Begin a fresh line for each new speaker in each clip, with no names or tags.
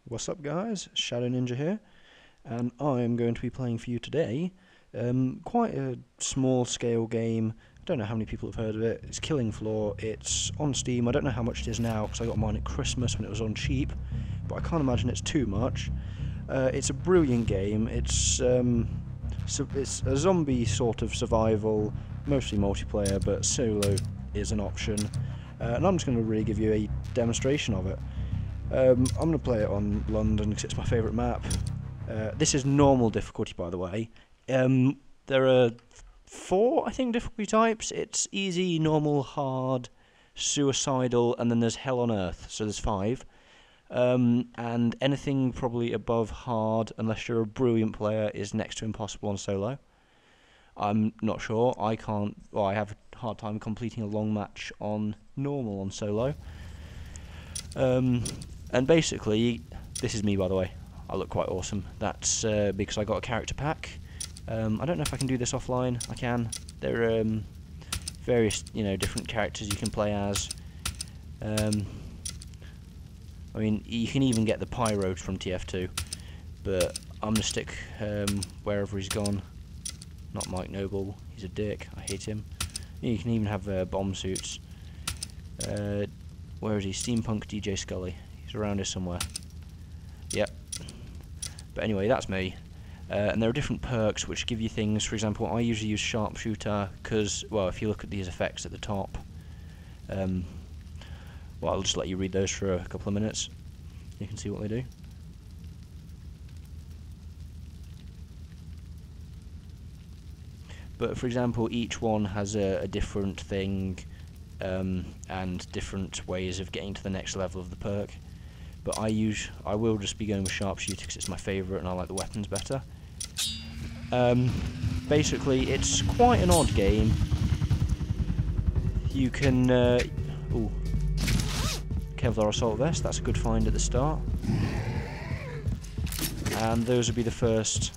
What's up guys, Shadownja here, and I am going to be playing for you today quite a small scale game. I don't know how many people have heard of it. It's Killing Floor. It's on Steam. I don't know how much it is now because I got mine at Christmas when it was on cheap, but I can't imagine it's too much. It's a brilliant game. It's a zombie sort of survival, mostly multiplayer, but solo is an option, and I'm just going to really give you a demonstration of it. I'm going to play it on London because it's my favourite map. This is normal difficulty, by the way. There are 4, I think, difficulty types. It's easy, normal, hard, suicidal, and then there's hell on earth, so there's 5. And anything probably above hard, unless you're a brilliant player, is next to impossible on solo. I'm not sure. I have a hard time completing a long match on normal on solo. And basically, this is me, by the way. I look quite awesome. That's because I got a character pack. I don't know if I can do this offline. I can. There are various, different characters you can play as. I mean, you can even get the Pyro from TF2, but I'm gonna stick wherever he's gone. Not Mike Noble. He's a dick. I hate him. You can even have bomb suits. Where is he? Steampunk DJ Scully. He's around here somewhere. Yep. But anyway, that's me. And there are different perks which give you things. For example, I usually use Sharpshooter because, well, if you look at these effects at the top, well, I'll just let you read those for a couple of minutes. You can see what they do. But for example, each one has a different thing. And different ways of getting to the next level of the perk. But I will just be going with Sharpshooter because it's my favourite and I like the weapons better. Basically, it's quite an odd game. You can... ooh. Kevlar Assault Vest, that's a good find at the start. And those will be the first...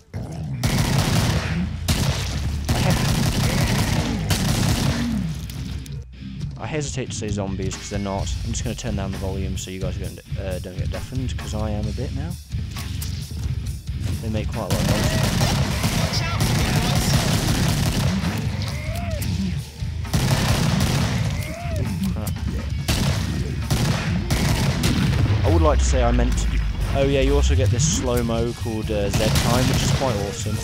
I hesitate to say zombies because they're not. I'm just going to turn down the volume so you guys don't get deafened, because I am a bit now. They make quite a lot of noise. Crap. I would like to say I meant... Oh yeah, you also get this slow-mo called Z-Time, which is quite awesome.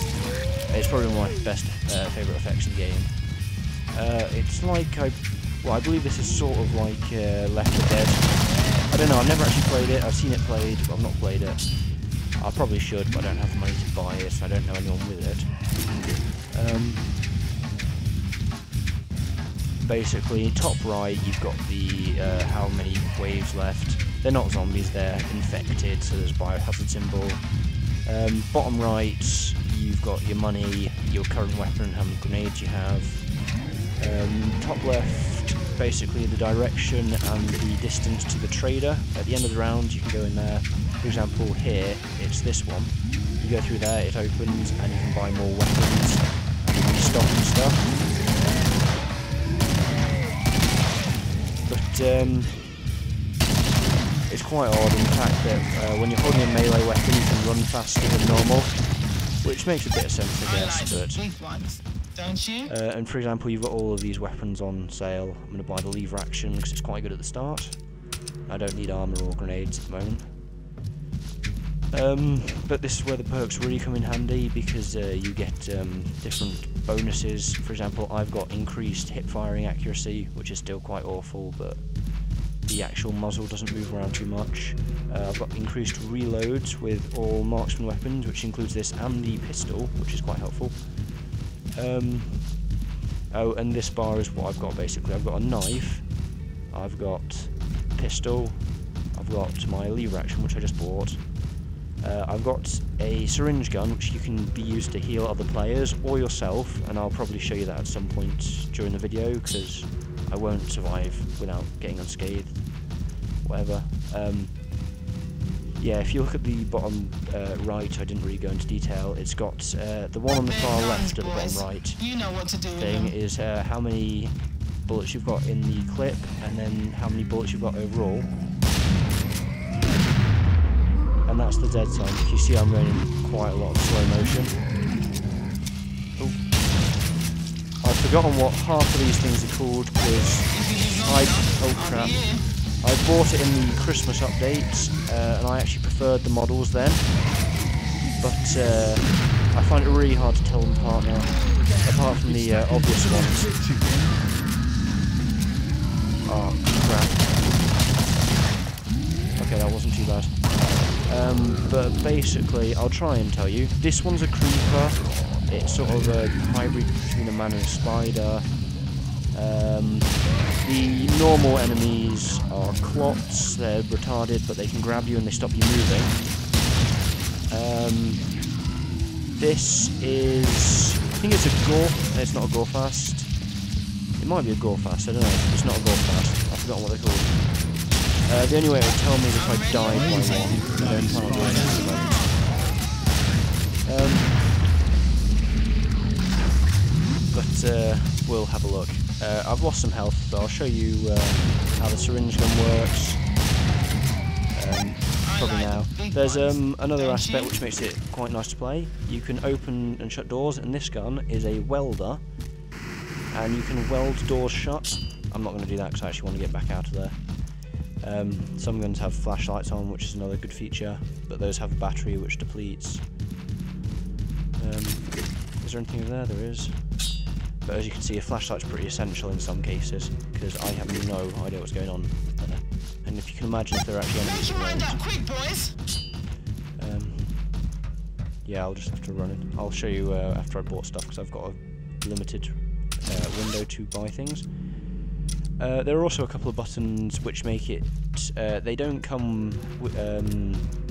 It's probably one of my best favourite effects in the game. It's like I believe this is sort of like Left 4 Dead. I don't know, I've never actually played it. I've seen it played, but I've not played it. I probably should, but I don't have the money to buy it, so I don't know anyone with it. Basically, top right, you've got the how many waves left. They're not zombies, they're infected, so there's a biohazard symbol. Bottom right, you've got your money, your current weapon, and how many grenades you have. Top left, basically the direction and the distance to the trader. At the end of the round you can go in there. For example here, it's this one. You go through there, it opens and you can buy more weapons and restock and stuff. But it's quite odd in the fact that when you're holding a melee weapon you can run faster than normal, which makes a bit of sense, I guess, but... and for example, you've got all of these weapons on sale. I'm going to buy the lever action because it's quite good at the start. I don't need armour or grenades at the moment. But this is where the perks really come in handy because you get different bonuses. For example, I've got increased hip firing accuracy, which is still quite awful, but the actual muzzle doesn't move around too much. I've got increased reloads with all marksman weapons, which includes this and the pistol, which is quite helpful. Oh, and this bar is what I've got basically. I've got a knife, I've got a pistol, I've got my lever action, which I just bought. I've got a syringe gun, which you can be used to heal other players or yourself, and I'll probably show you that at some point during the video because I won't survive without getting unscathed. Whatever. Yeah, if you look at the bottom right, I didn't really go into detail. It's got the one on the far left at the bottom right thing is how many bullets you've got in the clip, and then how many bullets you've got overall. and that's the dead time. You see I'm going in quite a lot of slow motion. Oh. I've forgotten what half of these things are called because oh crap. I bought it in the Christmas update and I actually preferred the models then. But I find it really hard to tell them apart now, apart from the obvious ones. Oh crap. Okay, that wasn't too bad. But basically, I'll try and tell you. This one's a creeper. It's sort of a hybrid between a man and a spider. The normal enemies are clots. They're retarded, but they can grab you and they stop you moving. This is... I think it's a gore... It's not a gorefast. It might be a gorefast, I don't know. It's not a gorefast. I've forgotten what they're called. The only way it would tell me is if I died by one. I don't plan on doing it at the moment. But we'll have a look. I've lost some health, so I'll show you how the syringe gun works. Probably now. There's another aspect which makes it quite nice to play. You can open and shut doors, and this gun is a welder. And you can weld doors shut. I'm not going to do that because I actually want to get back out of there. Some guns have flashlights on, which is another good feature, but those have a battery which depletes. Is there anything over there? There is. But as you can see, a flashlight's pretty essential in some cases, because I have no idea what's going on there. And if you can imagine if there are actually enemies around.
Quick, boys.
Yeah, I'll just have to run it. I'll show you after I bought stuff, because I've got a limited window to buy things. There are also a couple of buttons which make it... they don't come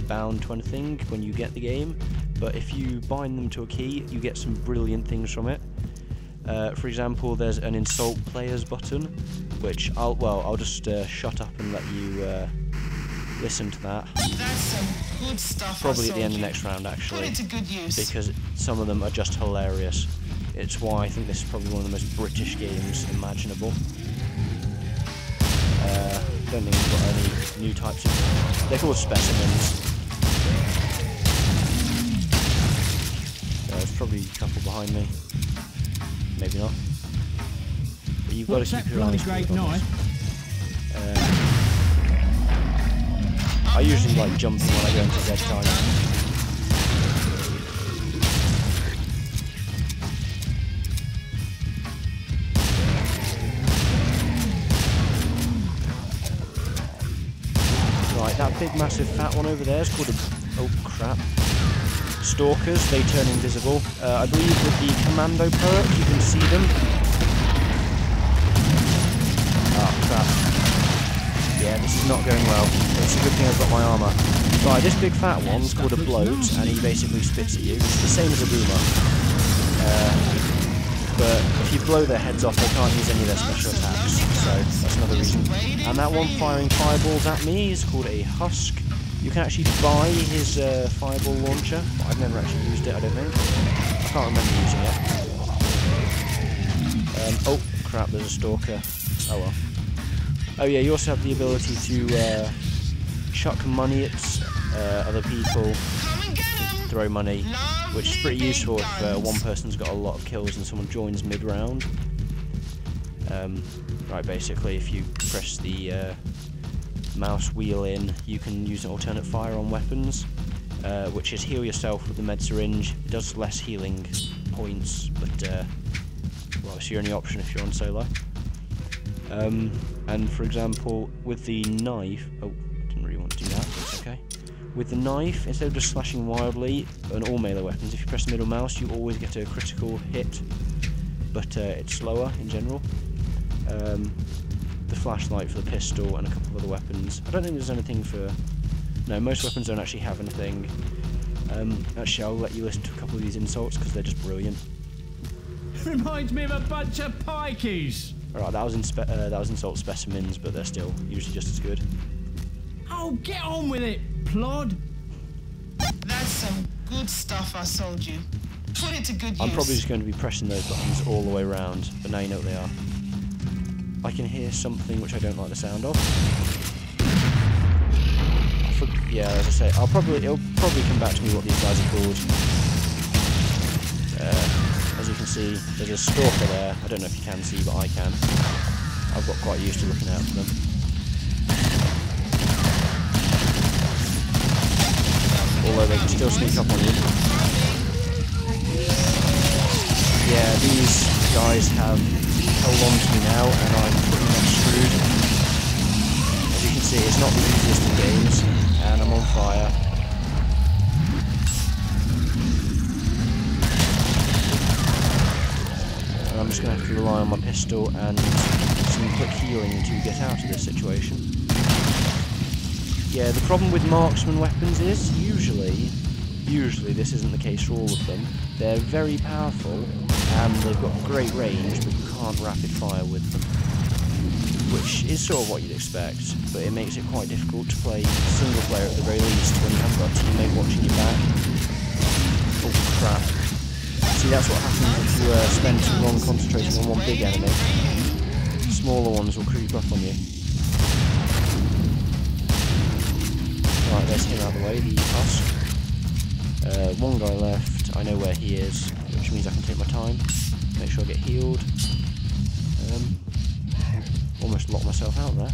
bound to anything when you get the game, but if you bind them to a key, you get some brilliant things from it. For example, there's an insult players button, which I'll just shut up and let you listen to that.
That's some good stuff.
Probably at the end of the next round, actually.
Put it to good use.
Because some of them are just hilarious. It's why I think this is probably one of the most British games imaginable. Don't think we've got any new types of... They're called specimens. There's probably a couple behind me. Maybe not. But you've got to keep your eyes peeled on this. I usually like jumping when I go into dead time. Right, that big massive fat one over there is called a... Oh crap. Stalkers, they turn invisible. I believe with the commando perk you can see them. Oh crap. Yeah, this is not going well. It's a good thing I've got my armour. Right, this big fat one's called a bloat, and he basically spits at you. It's the same as a boomer. But if you blow their heads off, they can't use any of their special attacks. So that's another reason. And that one firing fireballs at me is called a husk. You can actually buy his fireball launcher, but I've never actually used it, I don't think. I can't remember using it. Oh crap, there's a stalker. Oh well. Oh yeah, you also have the ability to chuck money at other people, throw money, which is pretty useful if one person's got a lot of kills and someone joins mid-round. Right, basically if you press the mouse wheel in, you can use an alternate fire on weapons, which is heal yourself with the med syringe. It does less healing points, but well, it's your only option if you're on solo. And for example, with the knife, oh, didn't really want to do that, but it's okay. With the knife, instead of just slashing wildly on all melee weapons, if you press the middle mouse, you always get a critical hit, but it's slower in general. The flashlight for the pistol and a couple of other weapons. I don't think there's anything for... No, most weapons don't actually have anything. Actually, I'll let you listen to a couple of these insults because they're just brilliant.
Reminds me of a bunch of pikeys.
Alright, that was insult specimens, but they're still usually just as good.
Oh, get on with it, plod.
That's some good stuff I sold you. Put it to good use.
I'm probably just going to be pressing those buttons all the way around, but now you know what they are. I can hear something which I don't like the sound of. I yeah, as I say, it'll probably come back to me what these guys are called. As you can see, there's a stalker there. I don't know if you can see, but I can. I've got quite used to looking out for them. Although they can still sneak up on you. Yeah, these guys have held on to me now, and I'm pretty much screwed. As you can see, it's not the easiest in games, and I'm on fire. And I'm just going to have to rely on my pistol and some quick healing to get out of this situation. Yeah, the problem with marksman weapons is, usually this isn't the case for all of them, they're very powerful and they've got great range, but you can't rapid fire with them. Which is sort of what you'd expect, but it makes it quite difficult to play single player at the very least when you haven't got a teammate watching your back. Oh crap. See, that's what happens if you spend too long concentrating on one big enemy. Smaller ones will creep up on you. Right, there's him out of the way, the husk. One guy left, I know where he is, which means I can take my time, make sure I get healed. Almost locked myself out there.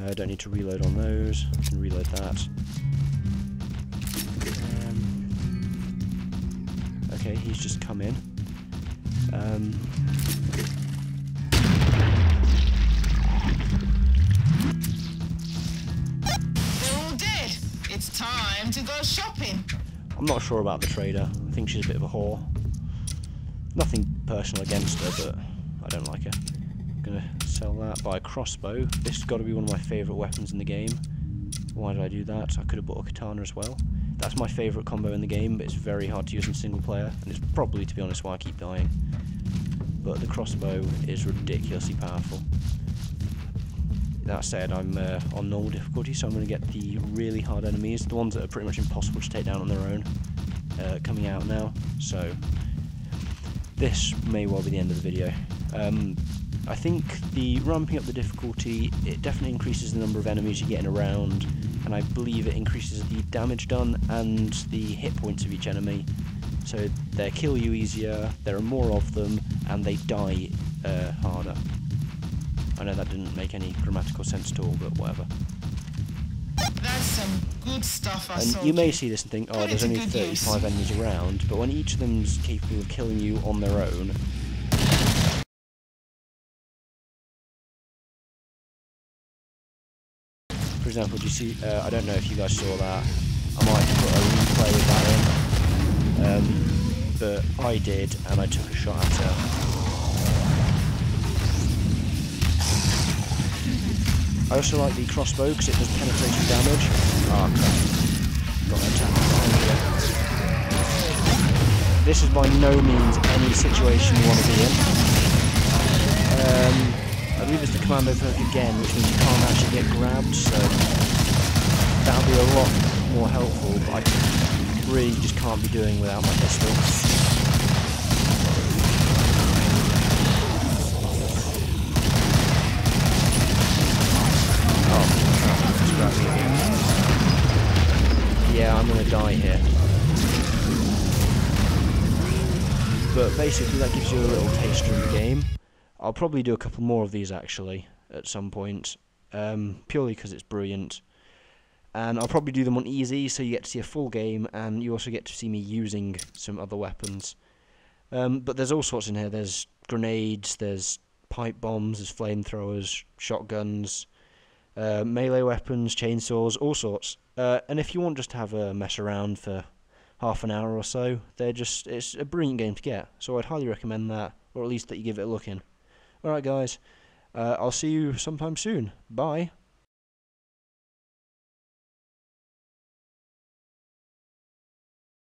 I don't need to reload on those, I can reload that. Okay, he's just come in.
They're all dead. It's time to go shopping.
I'm not sure about the trader. I think she's a bit of a whore. Nothing personal against her, but I don't like her. I'm gonna sell that, buy a crossbow. This has got to be one of my favourite weapons in the game. Why did I do that? I could have bought a katana as well. That's my favourite combo in the game, but it's very hard to use in single player, and it's probably, to be honest, why I keep dying. But the crossbow is ridiculously powerful. That said, I'm on normal difficulty, so I'm going to get the really hard enemies, the ones that are pretty much impossible to take down on their own, coming out now. So this may well be the end of the video. I think the ramping up the difficulty, it definitely increases the number of enemies you're getting around, and I believe it increases the damage done and the hit points of each enemy. So they kill you easier, there are more of them, and they die harder. I know that didn't make any grammatical sense at all, but whatever.
That's some good stuff I sold
And you may see this and think, oh,
Put it
there's
to
only
good
35 enemies around, but when each of them's capable of killing you on their own, for example, do you see, I don't know if you guys saw that, I might put a replay of that in, but I did, and I took a shot at it. I also like the crossbow because it does penetrating damage. Ah, crap. Got an attack behind here. This is by no means any situation you want to be in. I believe it's the commando perk again, which means you can't actually get grabbed, so that'll be a lot more helpful, but I really just can't be doing without my pistol. Yeah, I'm gonna die here. But basically that gives you a little taster of the game. I'll probably do a couple more of these actually, at some point, purely because it's brilliant. And I'll probably do them on easy, so you get to see a full game, and you also get to see me using some other weapons. But there's all sorts in here. There's grenades, there's pipe bombs, there's flamethrowers, shotguns, melee weapons, chainsaws, all sorts. And if you want just to have a mess around for half an hour or so, it's a brilliant game to get. So I'd highly recommend that, or at least that you give it a look in. Alright guys, I'll see you sometime soon. Bye.